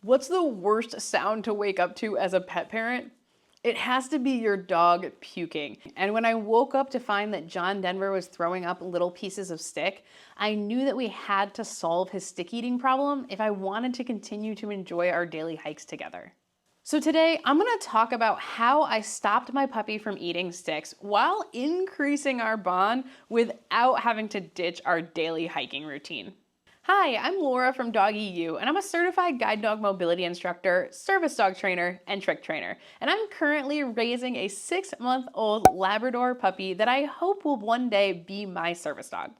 What's the worst sound to wake up to as a pet parent? It has to be your dog puking. And when I woke up to find that John Denver was throwing up little pieces of stick, I knew that we had to solve his stick eating problem if I wanted to continue to enjoy our daily hikes together. So today, I'm gonna talk about how I stopped my puppy from eating sticks while increasing our bond without having to ditch our daily hiking routine. Hi, I'm Laura from Doggy U, and I'm a certified guide dog mobility instructor, service dog trainer, and trick trainer. And I'm currently raising a 6-month-old Labrador puppy that I hope will one day be my service dog.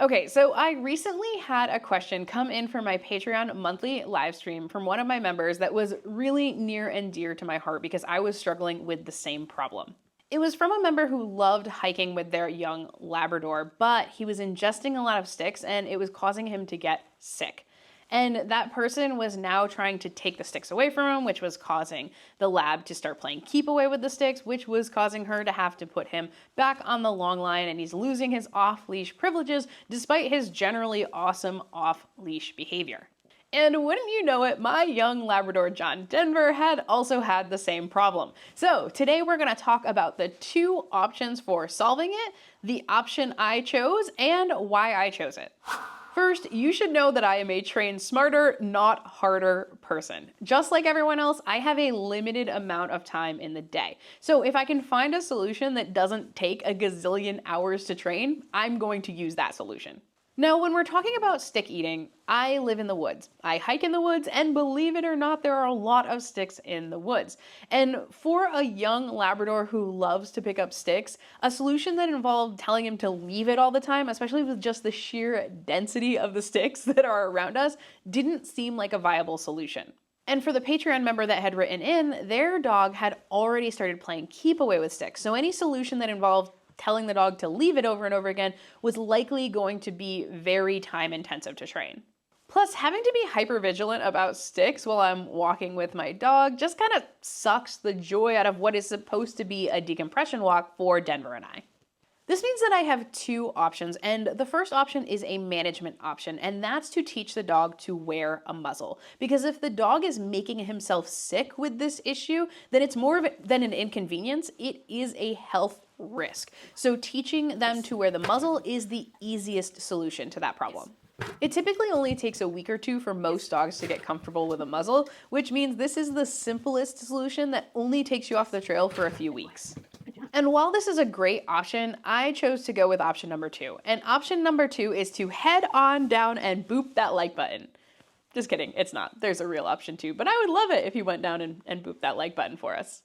Okay, so I recently had a question come in for my Patreon monthly live stream from one of my members that was really near and dear to my heart because I was struggling with the same problem. It was from a member who loved hiking with their young Labrador, but he was ingesting a lot of sticks and it was causing him to get sick. And that person was now trying to take the sticks away from him, which was causing the lab to start playing keep away with the sticks, which was causing her to have to put him back on the long line, and he's losing his off-leash privileges despite his generally awesome off-leash behavior. And wouldn't you know it, my young Labrador John Denver had also had the same problem. So today we're gonna talk about the 2 options for solving it, the option I chose, and why I chose it. First, you should know that I am a train smarter, not harder person. Just like everyone else, I have a limited amount of time in the day. So if I can find a solution that doesn't take a gazillion hours to train, I'm going to use that solution. Now, when we're talking about stick eating, I live in the woods. I hike in the woods, and believe it or not, there are a lot of sticks in the woods. And for a young Labrador who loves to pick up sticks, a solution that involved telling him to leave it all the time, especially with just the sheer density of the sticks that are around us, didn't seem like a viable solution. And for the Patreon member that had written in, their dog had already started playing keep away with sticks. So any solution that involved telling the dog to leave it over and over again was likely going to be very time intensive to train. Plus, having to be hyper vigilant about sticks while I'm walking with my dog just kind of sucks the joy out of what is supposed to be a decompression walk for Denver and I. This means that I have 2 options, and the first option is a management option, and that's to teach the dog to wear a muzzle. Because if the dog is making himself sick with this issue, then it's more than an inconvenience, it is a health risk. So teaching them to wear the muzzle is the easiest solution to that problem. It typically only takes a week or 2 for most dogs to get comfortable with a muzzle, which means this is the simplest solution that only takes you off the trail for a few weeks. And while this is a great option, I chose to go with option number 2. And option number 2 is to head on down and boop that like button. Just kidding, it's not. There's a real option 2, but I would love it if you went down and booped that like button for us.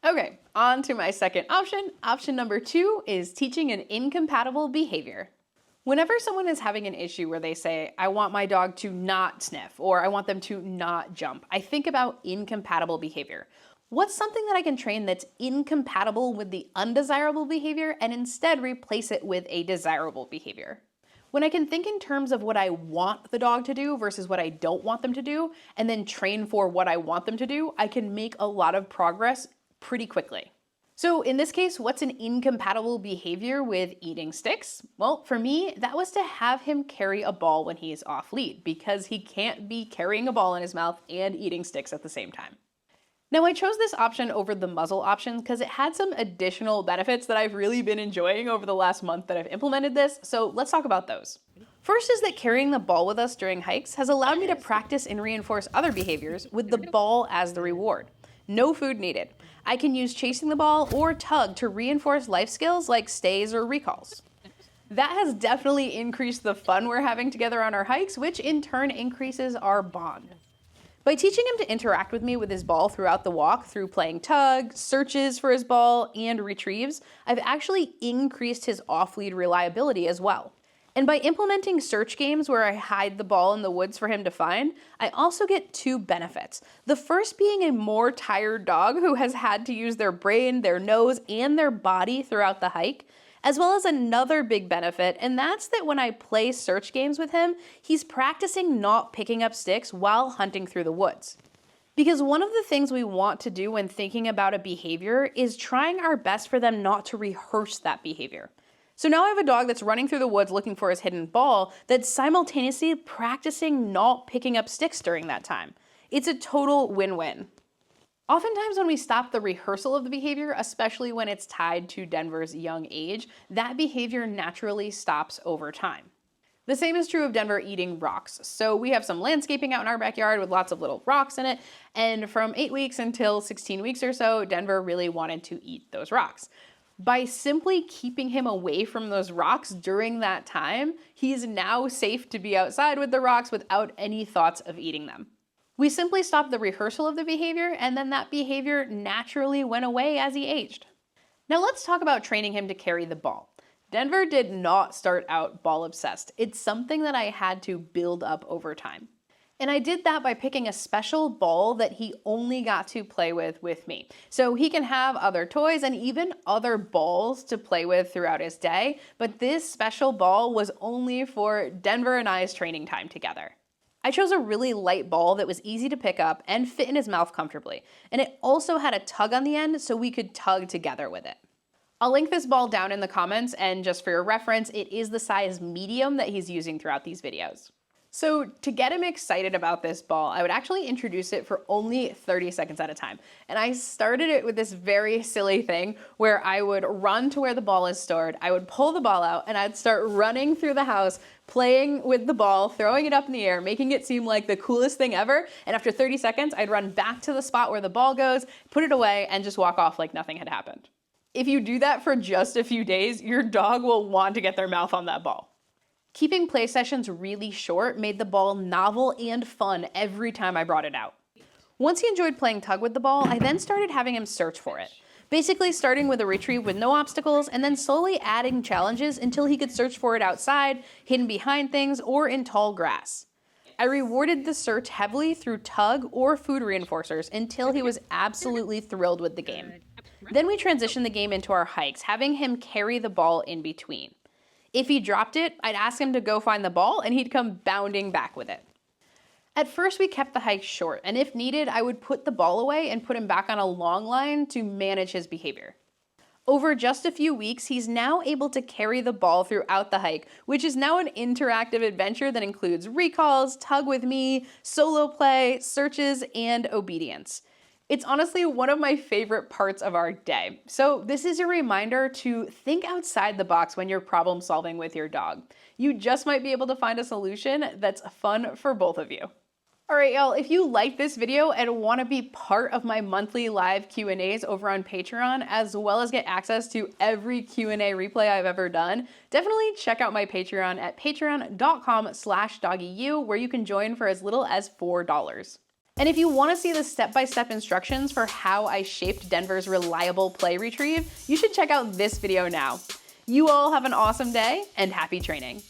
Okay, on to my second option. Option number 2 is teaching an incompatible behavior. Whenever someone is having an issue where they say, I want my dog to not sniff, or I want them to not jump, I think about incompatible behavior. What's something that I can train that's incompatible with the undesirable behavior and instead replace it with a desirable behavior? When I can think in terms of what I want the dog to do versus what I don't want them to do, and then train for what I want them to do, I can make a lot of progress pretty quickly. So in this case, what's an incompatible behavior with eating sticks? Well, for me, that was to have him carry a ball when he is off lead, because he can't be carrying a ball in his mouth and eating sticks at the same time. Now, I chose this option over the muzzle option because it had some additional benefits that I've really been enjoying over the last month that I've implemented this, so let's talk about those. First is that carrying the ball with us during hikes has allowed me to practice and reinforce other behaviors with the ball as the reward. No food needed. I can use chasing the ball or tug to reinforce life skills like stays or recalls. That has definitely increased the fun we're having together on our hikes, which in turn increases our bond. By teaching him to interact with me with his ball throughout the walk through playing tug, searches for his ball, and retrieves, I've actually increased his off-lead reliability as well. And by implementing search games where I hide the ball in the woods for him to find, I also get 2 benefits. The first being a more tired dog who has had to use their brain, their nose, and their body throughout the hike, as well as another big benefit, and that's that when I play search games with him, he's practicing not picking up sticks while hunting through the woods. Because one of the things we want to do when thinking about a behavior is trying our best for them not to rehearse that behavior. So now I have a dog that's running through the woods looking for his hidden ball that's simultaneously practicing not picking up sticks during that time. It's a total win-win. Oftentimes when we stop the rehearsal of the behavior, especially when it's tied to Denver's young age, that behavior naturally stops over time. The same is true of Denver eating rocks. So we have some landscaping out in our backyard with lots of little rocks in it, and from 8 weeks until 16 weeks or so, Denver really wanted to eat those rocks. By simply keeping him away from those rocks during that time, he's now safe to be outside with the rocks without any thoughts of eating them. We simply stopped the rehearsal of the behavior, and then that behavior naturally went away as he aged. Now let's talk about training him to carry the ball. Denver did not start out ball obsessed. It's something that I had to build up over time. And I did that by picking a special ball that he only got to play with me. So he can have other toys and even other balls to play with throughout his day, but this special ball was only for Denver and I's training time together. I chose a really light ball that was easy to pick up and fit in his mouth comfortably, and it also had a tug on the end so we could tug together with it. I'll link this ball down in the comments, and just for your reference, it is the size medium that he's using throughout these videos. So to get him excited about this ball, I would actually introduce it for only 30 seconds at a time. And I started it with this very silly thing where I would run to where the ball is stored, I would pull the ball out, and I'd start running through the house, playing with the ball, throwing it up in the air, making it seem like the coolest thing ever. And after 30 seconds, I'd run back to the spot where the ball goes, put it away, and just walk off like nothing had happened. If you do that for just a few days, your dog will want to get their mouth on that ball. Keeping play sessions really short made the ball novel and fun every time I brought it out. Once he enjoyed playing tug with the ball, I then started having him search for it. Basically starting with a retrieve with no obstacles and then slowly adding challenges until he could search for it outside, hidden behind things, or in tall grass. I rewarded the search heavily through tug or food reinforcers until he was absolutely thrilled with the game. Then we transitioned the game into our hikes, having him carry the ball in between. If he dropped it, I'd ask him to go find the ball and he'd come bounding back with it. At first we kept the hike short, and if needed, I would put the ball away and put him back on a long line to manage his behavior. Over just a few weeks, he's now able to carry the ball throughout the hike, which is now an interactive adventure that includes recalls, tug with me, solo play, searches, and obedience. It's honestly one of my favorite parts of our day. So this is a reminder to think outside the box when you're problem solving with your dog. You just might be able to find a solution that's fun for both of you. All right, y'all, if you like this video and want to be part of my monthly live Q&As over on Patreon, as well as get access to every Q&A replay I've ever done, definitely check out my Patreon at patreon.com/doggyu, where you can join for as little as $4. And if you want to see the step-by-step instructions for how I shaped Denver's reliable play retrieve, you should check out this video now. You all have an awesome day and happy training.